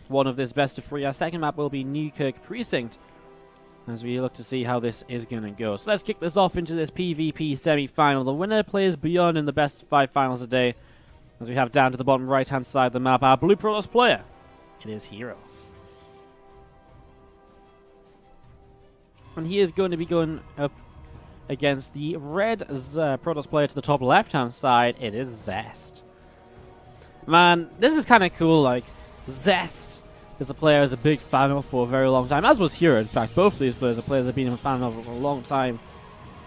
one of this best of 3. Our second map will be Newkirk Precinct, as we look to see how this is going to go. So let's kick this off into this PvP semi-final. The winner plays beyond in the best of 5 finals a day, as we have down to the bottom right-hand side of the map our blue Protoss player. It is herO. And he is going to be going up against the red Protoss player to the top left-hand side. It is Zest. Man, this is kind of cool. Like, Zest is a player I was a big fan of for a very long time, as was herO. In fact, both of these players are players I've been a fan of for a long time.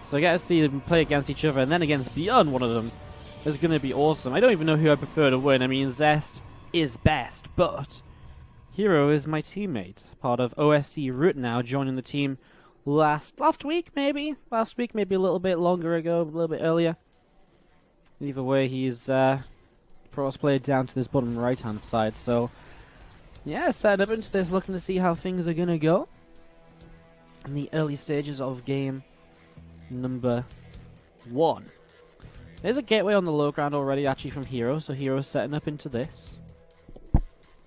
So I get to see them play against each other, and then against Beyond, one of them is going to be awesome. I don't even know who I prefer to win. I mean, Zest is best, but herO is my teammate. Part of OSC Root now, joining the team last week, maybe? Last week, maybe a little bit longer ago, a little bit earlier. Either way, he's Protoss player down to this bottom right-hand side. So, yeah, set up into this, looking to see how things are going to go in the early stages of game number 1. There's a gateway on the low ground already, actually, from herO, so herO's setting up into this.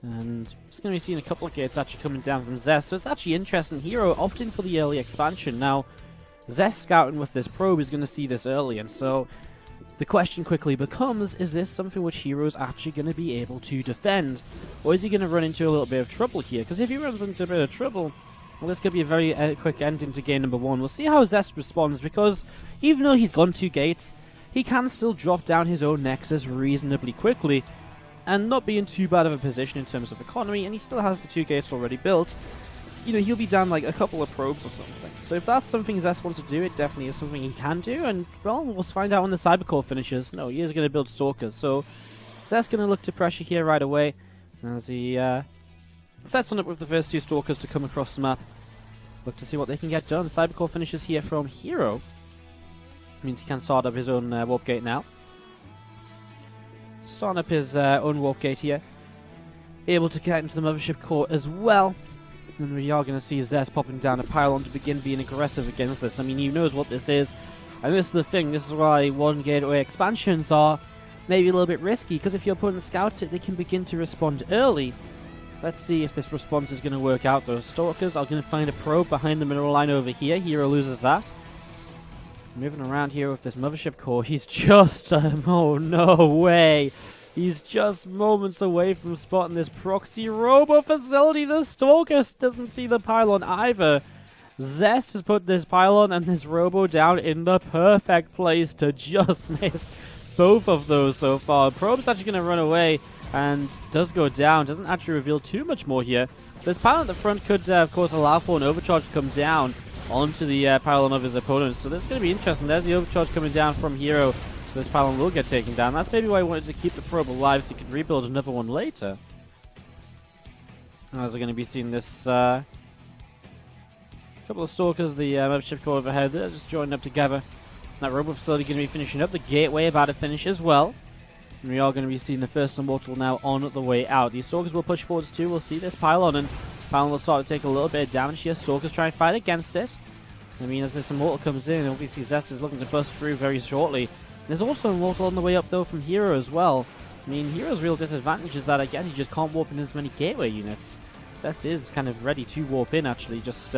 And it's going to be seeing a couple of gates actually coming down from Zest, so it's actually interesting. herO opting for the early expansion. Now, Zest scouting with this probe is going to see this early, and so the question quickly becomes, is this something which herO's actually going to be able to defend? Or is he going to run into a little bit of trouble here? Because if he runs into a bit of trouble, well, this could be a very quick ending to game number 1. We'll see how Zest responds, because even though he's gone 2 gates, he can still drop down his own Nexus reasonably quickly, and not be in too bad of a position in terms of economy, and he still has the 2 gates already built. You know, he'll be down like a couple of probes or something. So if that's something Zest wants to do, it definitely is something he can do, and, well, we'll find out when the Cybercore finishes. No, he is going to build Stalkers, so Zest's going to look to pressure here right away, as he sets on up with the first 2 Stalkers to come across the map. Look to see what they can get done. Cybercore finishes here from herO. Means he can start up his own warp gate now. Starting up his own warp gate here. Able to get into the mothership core as well. And we are going to see Zest popping down a pylon to begin being aggressive against this. I mean, he knows what this is. And this is the thing. This is why 1 gateway expansions are maybe a little bit risky. Because if your opponent scouts it, they can begin to respond early. Let's see if this response is going to work out. Those Stalkers are going to find a probe behind the mineral line over here. herO loses that. Moving around here with this mothership core, he's just, oh no way, he's just moments away from spotting this proxy robo facility. The Stalker doesn't see the pylon either. Zest has put this pylon and this robo down in the perfect place to just miss both of those so far. Probe's actually going to run away and does go down, doesn't actually reveal too much more here. This pylon at the front could, of course, allow for an overcharge to come down onto the pylon of his opponent. So this is going to be interesting. There's the overcharge coming down from herO, so this pylon will get taken down. That's maybe why I wanted to keep the probe alive, so he could rebuild another one later. As we're going to be seeing this couple of Stalkers, the mothership core overhead, they're just joining up together. That robo facility going to be finishing up. The gateway about to finish as well. And we are going to be seeing the first Immortal now on the way out. These Stalkers will push forwards too. We'll see this pylon, and pylon will start to take a little bit of damage here. Stalkers try and fight against it. I mean, as this Immortal comes in, obviously Zest is looking to bust through very shortly. There's also Immortal on the way up, though, from herO as well. I mean, herO's real disadvantage is that I guess he just can't warp in as many gateway units. Zest is kind of ready to warp in, actually. Just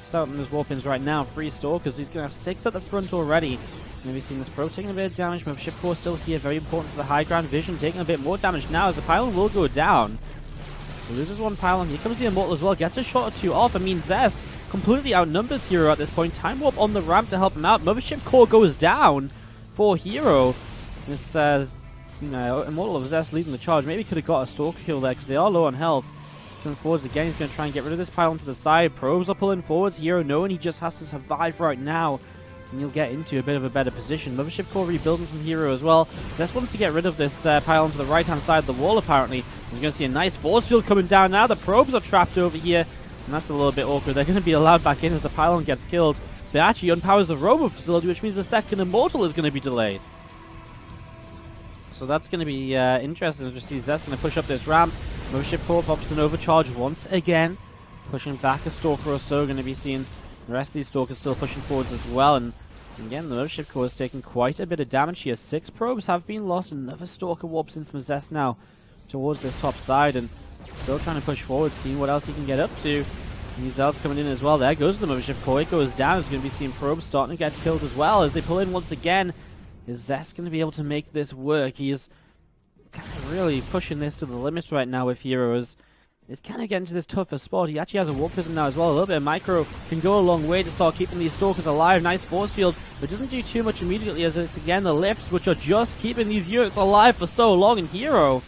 starting those warp-ins right now. 3 Stalkers. He's going to have 6 at the front already. Maybe seeing this probe taking a bit of damage. Mothership core still here. Very important for the high ground vision. Taking a bit more damage now as the pylon will go down. So loses 1 pylon. Here comes the Immortal as well. Gets a shot or 2 off. I mean, Zest completely outnumbers herO at this point. Time warp on the ramp to help him out. Mothership core goes down for herO. This says, you know, Immortal of Zest leading the charge. Maybe could have got a Stalker kill there because they are low on health. Coming forwards again. He's going to try and get rid of this pylon to the side. Probes are pulling forwards. herO knowing he just has to survive right now, and he'll get into a bit of a better position. Mothership core rebuilding from herO as well. Zest wants to get rid of this pylon to the right-hand side of the wall, apparently. He's going to see a nice force field coming down now. The probes are trapped over here, and that's a little bit awkward. They're going to be allowed back in as the pylon gets killed. They actually unpowers the robo facility, which means the second Immortal is going to be delayed. So that's going to be interesting as we see Zest going to push up this ramp. Mothership core pops an overcharge once again, pushing back a Stalker or so. Going to be seeing the rest of these Stalkers still pushing forwards as well. And again, the Mothership core is taking quite a bit of damage here. 6 probes have been lost. Another Stalker warps in from Zest now towards this top side. And Still trying to push forward, seeing what else he can get up to. And these Zealots coming in as well. There goes the Mothership Core. It goes down. It's going to be seeing Probe starting to get killed as well as they pull in once again. Is Zest going to be able to make this work? He is kind of really pushing this to the limits right now with herO's. It's kind of getting to this tougher spot. He actually has a Warp Prism now as well. A little bit of Micro can go a long way to start keeping these Stalkers alive. Nice force field, but doesn't do too much immediately as it's again the lifts which are just keeping these units alive for so long. And herO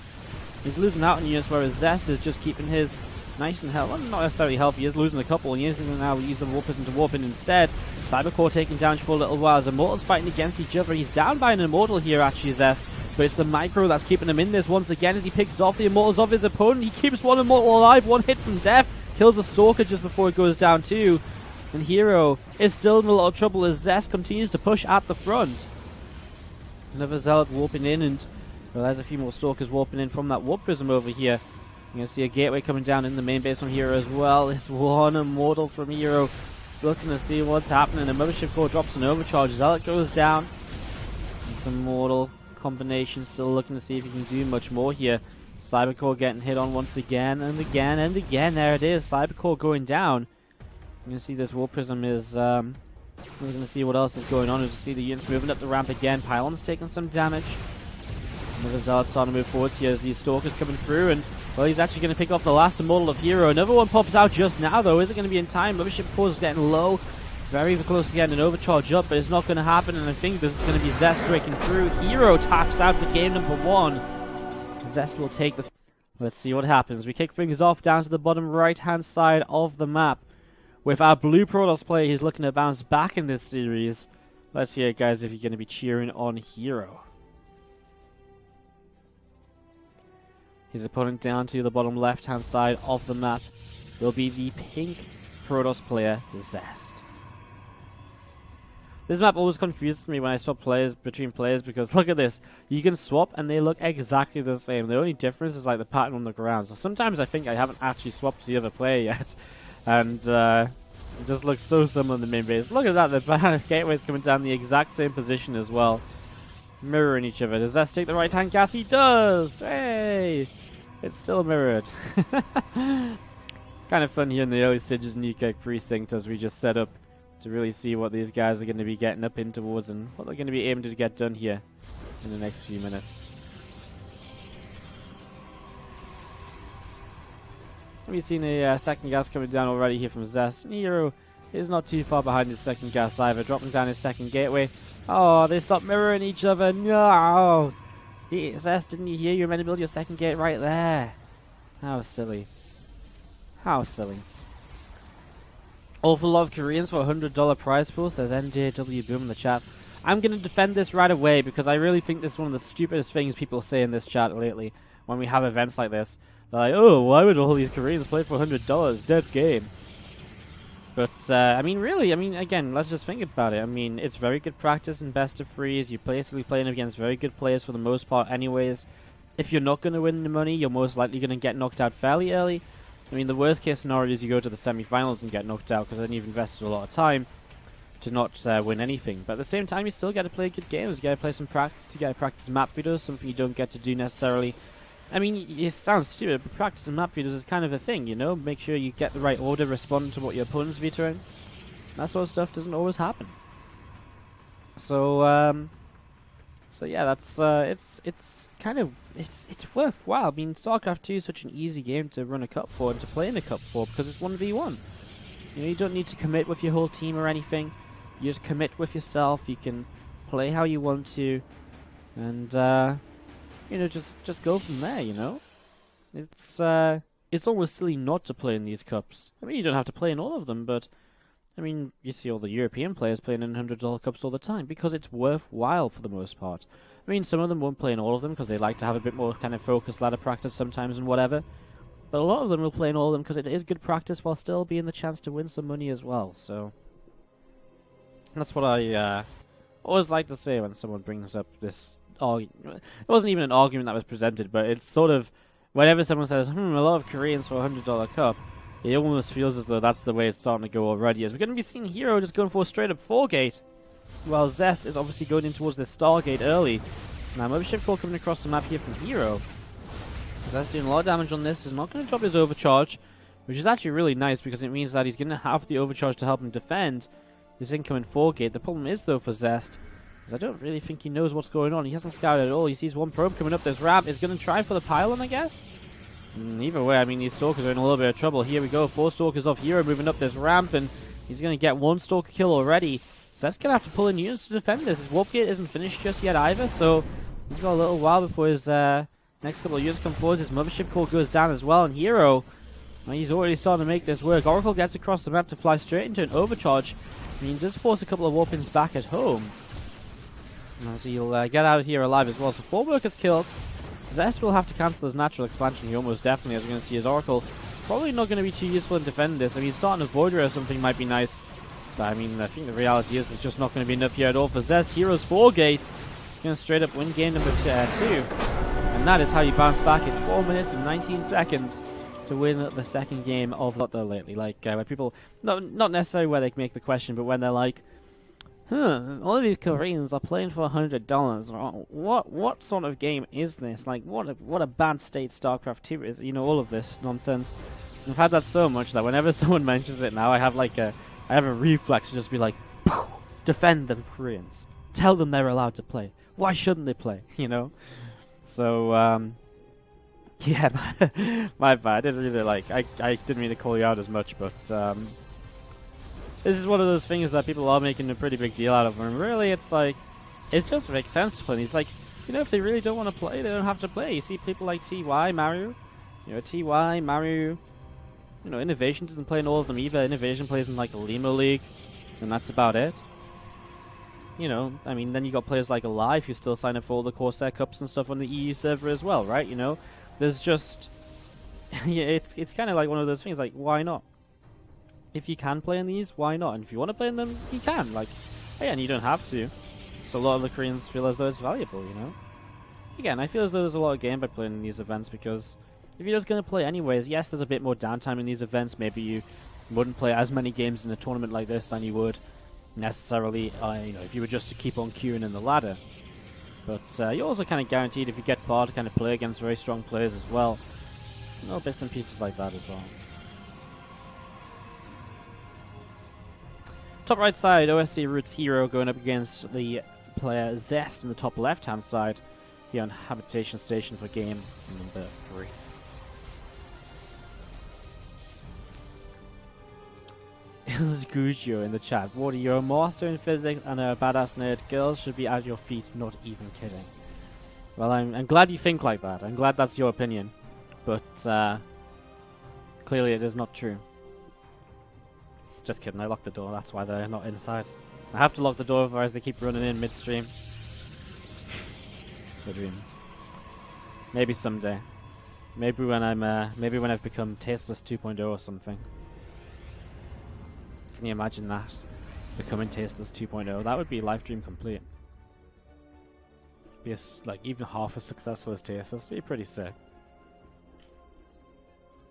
is losing out on units, whereas Zest is just keeping his nice and healthy. Well, not necessarily healthy, he is losing a couple, and he is going to now use the Warp Prism to warp in instead. Cybercore taking damage for a little while as Immortals fighting against each other. He's down by an Immortal here, actually, Zest. But it's the Micro that's keeping him in this once again as he picks off the Immortals of his opponent. He keeps one Immortal alive, one hit from death. Kills a Stalker just before it goes down too. And herO is still in a lot of trouble as Zest continues to push at the front. Another Zealot warping in, and well, there's a few more Stalkers warping in from that Warp Prism over here. You're going to see a Gateway coming down in the main base on herO as well. This one Immortal from herO. Looking to see what's happening. The Mothership Core drops an overcharge. Zealot goes down. And some Immortal combination, still looking to see if he can do much more here. Cybercore getting hit on once again and again and again. There it is, Cybercore going down. You can see this Warp Prism is we're going to see what else is going on. We'll just see the units moving up the ramp again. Pylon's taking some damage. Another Zealot starting to move forwards here as these Stalkers coming through, and well, he's actually going to pick off the last Immortal of herO. Another one pops out just now though. Is it going to be in time? Mothership Core is getting low. Very close to getting an overcharge up, but it's not going to happen, and I think this is going to be Zest breaking through. herO taps out for game number 1. Zest will take the... Let's see what happens. We kick things off down to the bottom right-hand side of the map. With our blue Protoss player, he's looking to bounce back in this series. Let's hear it, guys, if you're going to be cheering on herO. His opponent down to the bottom left-hand side of the map will be the pink Protoss player, Zest. This map always confuses me when I swap players between players because look at this. You can swap and they look exactly the same. The only difference is like the pattern on the ground. So sometimes I think I haven't actually swapped the other player yet. And it just looks so similar in the main base. Look at that, the Gateway's coming down the exact same position as well. Mirroring each other. Does Zest take the right-hand gas? He does! Hey! It's still mirrored. Kind of fun here in the early stages of Newkirk Precinct as we just set up to really see what these guys are going to be getting up in towards and what they're going to be aiming to get done here in the next few minutes. We've seen a second gas coming down already here from Zest. And herO is not too far behind his second gas either, dropping down his second Gateway. Oh, they stopped mirroring each other. No! Zest, didn't you hear? You were meant to build your second gate right there. How silly. How silly. Awful lot of Koreans for a $100 prize pool, says NJW Boom in the chat. I'm going to defend this right away because I really think this is one of the stupidest things people say in this chat lately when we have events like this. They're like, oh, why would all these Koreans play for $100? Dead game. But, I mean, really, again, let's just think about it. I mean, it's very good practice in best of threes. You're basically playing against very good players for the most part anyways. If you're not going to win the money, you're most likely going to get knocked out fairly early. I mean, the worst case scenario is you go to the semi-finals and get knocked out because then you've invested a lot of time to not win anything. But at the same time, you still got to play good games. You got to play some practice. You got to practice map feeders, something you don't get to do necessarily. I mean, it sounds stupid, but practicing map feeders is kind of a thing, you know? Make sure you get the right order, respond to what your opponent's vetoing. That sort of stuff doesn't always happen. So yeah, that's it's kind of it's worthwhile. I mean, StarCraft 2 is such an easy game to run a cup for and to play in a cup for because it's 1v1. You know, you don't need to commit with your whole team or anything. You just commit with yourself. You can play how you want to, and you know, just go from there. You know, it's almost silly not to play in these cups. I mean, you don't have to play in all of them, but I mean, you see all the European players playing in $100 cups all the time because it's worthwhile for the most part. I mean, some of them won't play in all of them because they like to have a bit more kind of focused ladder practice sometimes and whatever. But a lot of them will play in all of them because it is good practice while still being the chance to win some money as well. So that's what I always like to say when someone brings up this argument. It wasn't even an argument that was presented, but it's sort of whenever someone says, a lot of Koreans for a $100 cup, it almost feels as though that's the way it's starting to go already. As we're going to be seeing herO just going for a straight up 4-gate. While Zest is obviously going in towards the Stargate early. Now, Mothership Core coming across the map here from herO. That's doing a lot of damage on this. He's not going to drop his overcharge, which is actually really nice because it means that he's going to have the overcharge to help him defend this incoming 4-gate. The problem is, though, for Zest, is I don't really think he knows what's going on. He hasn't scouted at all. He sees one probe coming up this ramp. He's going to try for the pylon, I guess? Either way, I mean, these Stalkers are in a little bit of trouble. Here we go. 4 Stalkers off herO moving up this ramp, and he's going to get 1 Stalker kill already. Zest's going to have to pull in units to defend this. His warp gate isn't finished just yet either, so he's got a little while before his next couple of units come forward. His mothership core goes down as well, and herO, well, he's already starting to make this work. Oracle gets across the map to fly straight into an overcharge. I mean, he does force a couple of warpings back at home. As he'll get out of here alive as well. So 4 workers killed. Zest will have to cancel his natural expansion here almost definitely, as we're going to see his Oracle. Probably not going to be too useful in defending this. I mean, starting a Void Ray or something might be nice. But I mean, I think the reality is there's just not going to be enough here at all for Zest. herO's 4-gate. He's going to straight up win game number 2. And that is how you bounce back in 4 minutes and 19 seconds to win the second game of Not There Lately. Like, where people, not necessarily where they make the question, but when they're like, all of these Koreans are playing for $100. What sort of game is this? Like, what a bad state StarCraft 2 is. You know, all of this nonsense. I've had that so much that whenever someone mentions it now, I have a reflex to just be like, defend them, Koreans. Tell them they're allowed to play. Why shouldn't they play? You know? So, yeah, my bad. I didn't really I didn't mean to call you out as much, but this is one of those things that people are making a pretty big deal out of, and really it's like, it just makes sense to play. It's like, you know, if they really don't want to play, they don't have to play. You see people like TY, Mario, Mario, you know, Innovation doesn't play in all of them either. Innovation plays in like a Limo League, and that's about it. You know, I mean, then you got players like Alive who still sign up for all the Corsair Cups and stuff on the EU server as well, right? You know, there's just, yeah, it's kind of like one of those things, like, why not? If you can play in these, why not? And if you want to play in them, you can. Like, again, you don't have to. So a lot of the Koreans feel as though it's valuable, you know? Again, I feel as though there's a lot of gain by playing in these events, because if you're just going to play anyways, yes, there's a bit more downtime in these events. Maybe you wouldn't play as many games in a tournament like this than you would necessarily, you know, if you were just to keep on queuing in the ladder. But you're also kind of guaranteed, if you get far, to kind of play against very strong players as well. Little bits and pieces like that as well. Top right side, OSC Roots herO going up against the player Zest in the top left hand side here on Habitation Station for game number 3. Gujo in the chat. Wardy, you're a master in physics and a badass nerd. Girls should be at your feet, not even kidding. Well, I'm glad you think like that. I'm glad that's your opinion. But clearly it is not true. Just kidding, I locked the door, that's why they're not inside. I have to lock the door, otherwise they keep running in midstream. The dream. Maybe someday. Maybe when I've become Tasteless 2.0 or something. Can you imagine that? Becoming Tasteless 2.0? That would be life dream complete. Be like even half as successful as Tasteless. It'd be pretty sick.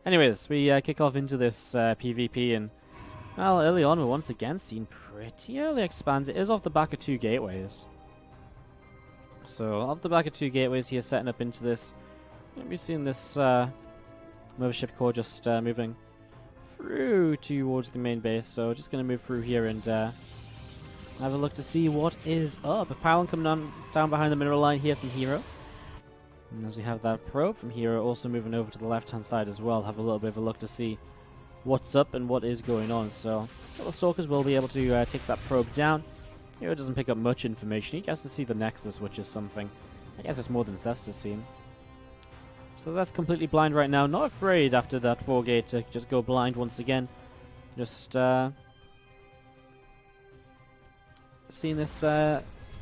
Anyways, we kick off into this PvP, and well, early on we're once again seeing pretty early expands. It is off the back of 2 gateways. So off the back of 2 gateways here, setting up into this. We're seeing this mothership core just moving through towards the main base. So just going to move through here and have a look to see what is up. A pylon coming down behind the mineral line here from herO. And as we have that probe from herO also moving over to the left hand side as well, have a little bit of a look to see what's up and what is going on. So the Stalkers will be able to take that probe down. herO doesn't pick up much information. He gets to see the Nexus, which is something. I guess it's more than Zest has seen. So that's completely blind right now. Not afraid after that 4-gate to just go blind once again. Just seeing this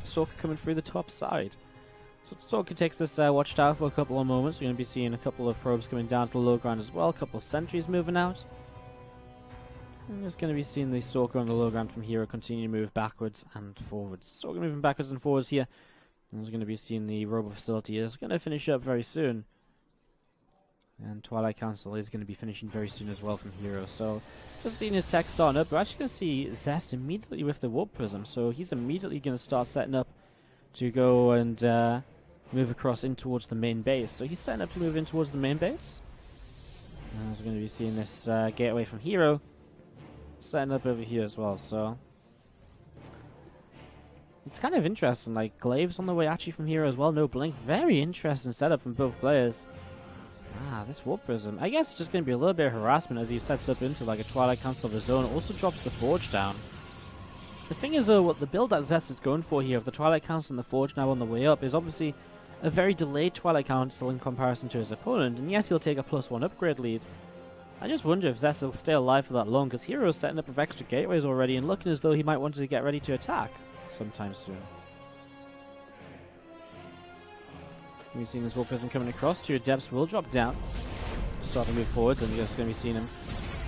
Stalker coming through the top side. So Stalker takes this watchtower for a couple of moments. We're going to be seeing a couple of probes coming down to the low ground as well. A couple of sentries moving out. I'm just going to be seeing the Stalker on the low ground from herO continue to move backwards and forwards. Stalker moving backwards and forwards here. And we're going to be seeing the Robo facility is going to finish up very soon. And Twilight Council is going to be finishing very soon as well from herO. So just seeing his tech starting up. We're actually going to see Zest immediately with the Warp Prism. So he's immediately going to start setting up to go and move across in towards the main base. So he's setting up to move in towards the main base. And we're going to be seeing this gateway from herO setting up over here as well. So it's kind of interesting. Like, Glaive's on the way actually from herO as well. No blink. Very interesting setup from both players. This Warp Prism. I guess it's just going to be a little bit of harassment as he sets up into like a Twilight Council of his own. Also drops the Forge down. The thing is, though, what the build that Zest is going for here, of the Twilight Council and the Forge now on the way up, is obviously a very delayed Twilight Council in comparison to his opponent. And yes, he'll take a +1 upgrade lead. I just wonder if Zest will stay alive for that long, because hero's setting up with extra gateways already and looking as though he might want to get ready to attack sometime soon. We've seen this Warp Prism coming across. 2 Adepts will drop down. Start to move forwards, and you're just going to be seeing him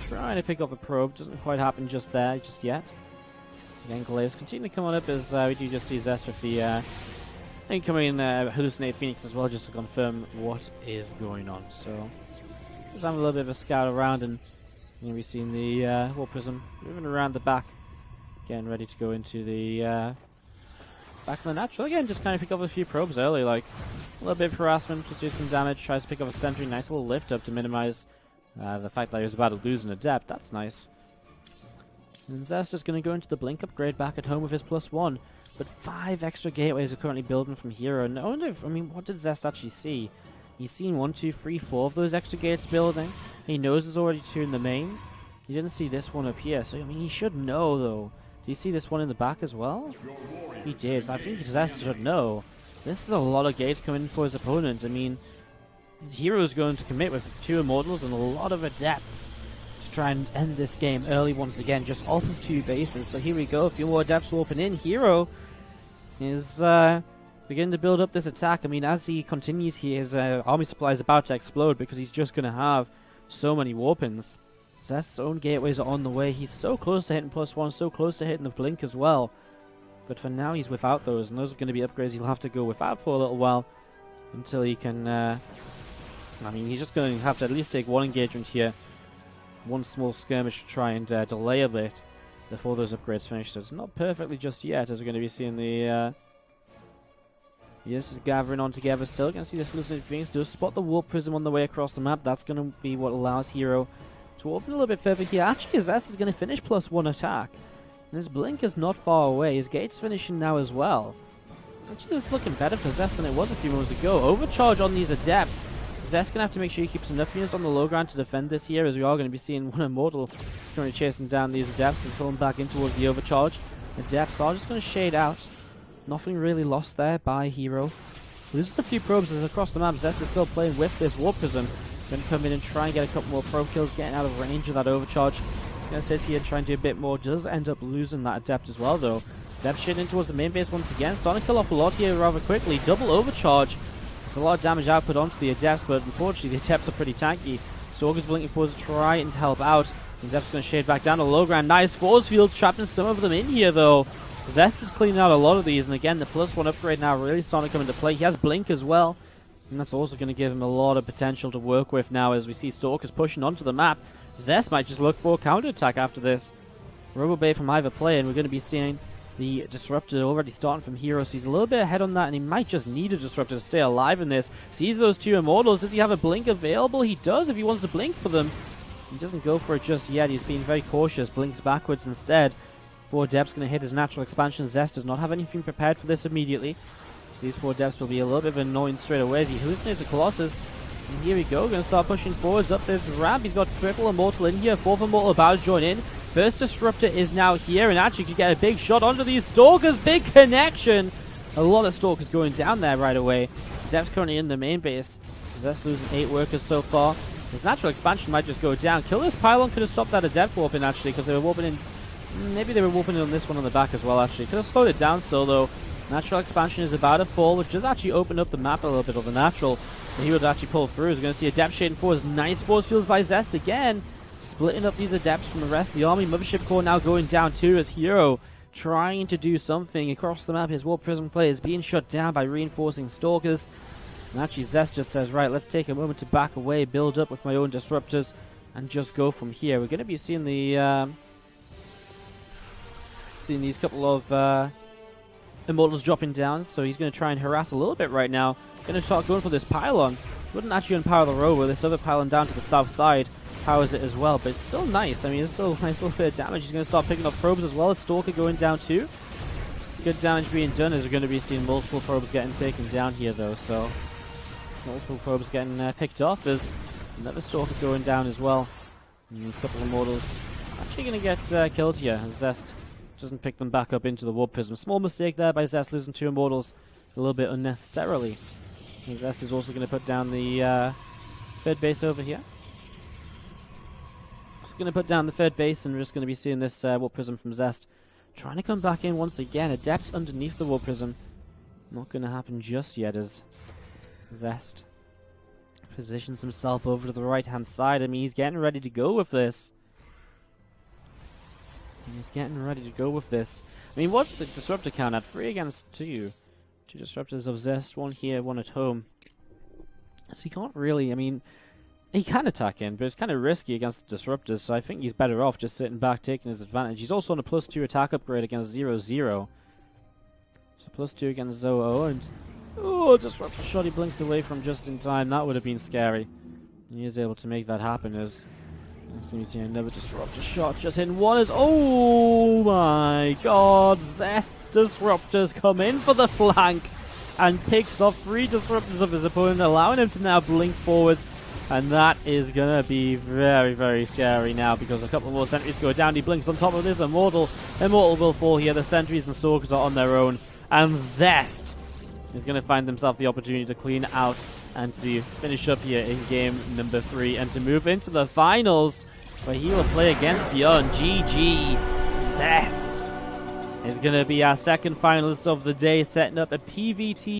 trying to pick up a probe. Doesn't quite happen just there, just yet. Again, Glaives continue to come on up as we do just see Zest with the incoming Hallucinate Phoenix as well, just to confirm what is going on. So, just having a little bit of a scout around, and you're going to be seeing the Warp Prism moving around the back, getting ready to go into the back of the natural. Again, just kind of pick up a few probes early, like a little bit of harassment, just do some damage, tries to pick up a sentry, nice little lift up to minimize the fact that he was about to lose an adept. That's nice. And Zest is going to go into the blink upgrade back at home with his +1, but 5 extra gateways are currently building from herO. And I wonder if, what did Zest actually see? He's seen 1, 2, 3, 4 of those extra gates building. He knows there's already 2 in the main. He didn't see this one up here, so he should know though. Do you see this one in the back as well? He did, so I think Zest should know. This is a lot of gates coming in for his opponent. hero's going to commit with 2 Immortals and a lot of Adepts to try and end this game early once again, just off of 2 bases. So here we go, a few more Adepts will open in. herO is beginning to build up this attack. As he continues here, his army supply is about to explode because he's just going to have so many Warpins. Zest's own gateways are on the way. He's so close to hitting +1, so close to hitting the blink as well. But for now, he's without those, and those are going to be upgrades he'll have to go without for a little while until he can. He's just going to have to at least take 1 engagement here, 1 small skirmish to try and delay a bit before those upgrades finish. So it's not perfectly just yet, as we're going to be seeing the. Yes, just gathering on together. Still going to see this Hallucinate Phoenix does spot the Warp Prism on the way across the map. That's going to be what allows herO to open a little bit further here. Actually, Zest is going to finish +1 attack. And his blink is not far away. His gate's finishing now as well. Actually, this is looking better for Zest than it was a few moments ago. Overcharge on these Adepts. Zest going to have to make sure he keeps enough units on the low ground to defend this here, as we are going to be seeing 1 Immortal currently chasing down these Adepts. He's pulling back in towards the overcharge. Adepts are just going to shade out. Nothing really lost there by herO. Loses a few probes as across the map. Zest is still playing with this Warp Prism. Going to come in and try and get a couple more probe kills, getting out of range of that overcharge. He's going to sit here and try and do a bit more. Does end up losing that Adept as well, though. Adept shading in towards the main base once again. Starting to kill off a lot here rather quickly. Double overcharge. There's a lot of damage output onto the Adepts, but unfortunately the Adepts are pretty tanky. Stalker's blinking forwards to try and help out. The Adepts going to shade back down to low ground. Nice force fields, trapping some of them in here, though. Zest is cleaning out a lot of these, and again, the +1 upgrade now really starting to come into play. He has Blink as well, and that's also going to give him a lot of potential to work with now as we see Stalkers pushing onto the map. Zest might just look for a counterattack after this. RoboBay from either player, and we're going to be seeing the Disruptor already starting from herO, so he's a little bit ahead on that, and he might just need a Disruptor to stay alive in this. Sees those 2 Immortals. Does he have a Blink available? He does if he wants to Blink for them. He doesn't go for it just yet. He's being very cautious. Blinks backwards instead. 4 Adepts going to hit his natural expansion. Zest does not have anything prepared for this immediately. So these 4 Adepts will be a little bit of an annoyance straight away as he hallucinates a Colossus. And here we go, going to start pushing forwards up this ramp. He's got triple Immortal in here, 4th Immortal about to join in. First Disruptor is now here, and actually could get a big shot onto these Stalkers. Big connection! A lot of Stalkers going down there right away. Adepts currently in the main base. Zest losing 8 workers so far. His natural expansion might just go down. Kill this Pylon could have stopped that Adept warping actually, because they were warping in. Maybe they were warping in on this one on the back as well actually. Could have slowed it down still though. Natural expansion is about to fall, which does actually open up the map a little bit of the natural. But he would actually pull through. He's going to see Adept shading forwards. Nice force fields by Zest again. Splitting up these Adepts from the rest of the army. Mothership Core now going down too as herO trying to do something across the map. His Warp Prism play is being shut down by reinforcing Stalkers. And actually Zest just says, right, let's take a moment to back away, build up with my own Disruptors, and just go from here. We're going to be seeing the... seeing these couple of Immortal's dropping down, so he's going to try and harass a little bit right now. Going to start going for this pylon. Wouldn't actually unpower the rover. This other pylon down to the south side powers it as well, but it's still nice. I mean, it's still a nice little bit of damage. He's going to start picking up probes as well. A Stalker going down too. Good damage being done, as we're going to be seeing multiple probes getting taken down here, though. So multiple probes getting picked off. There's another Stalker going down as well. And these couple of Immortals actually going to get killed here. Zest doesn't pick them back up into the Warp Prism. Small mistake there by Zest, losing 2 Immortals a little bit unnecessarily. And Zest is also going to put down the third base over here. Just going to put down the third base, and we're just going to be seeing this Warp Prism from Zest trying to come back in once again. Adepts underneath the Warp Prism. Not going to happen just yet, as Zest positions himself over to the right-hand side. I mean, he's getting ready to go with this. He's getting ready to go with this. I mean, what's the Disruptor count at? 3 against 2. 2 Disruptors of Zest, 1 here, 1 at home. So he can't really, I mean, he can attack in, but it's kind of risky against the Disruptors, so I think he's better off just sitting back, taking his advantage. He's also on a +2 attack upgrade against 0-0. So +2 against 0-0, and oh, Disruptor shot he blinks away from just in time. That would have been scary. He is able to make that happen as you see another Disruptor shot just hitting one as, oh my god, Zest's Disruptors come in for the flank and picks off 3 Disruptors of his opponent, allowing him to now blink forwards. And that is going to be very, very scary now, because a couple more sentries go down. He blinks on top of this. Immortal will fall here. The sentries and Stalkers are on their own. And Zest is going to find himself the opportunity to clean out and to finish up here in game number 3 and to move into the finals, where he will play against Beyond. GG. Zest is going to be our second finalist of the day, setting up a PvP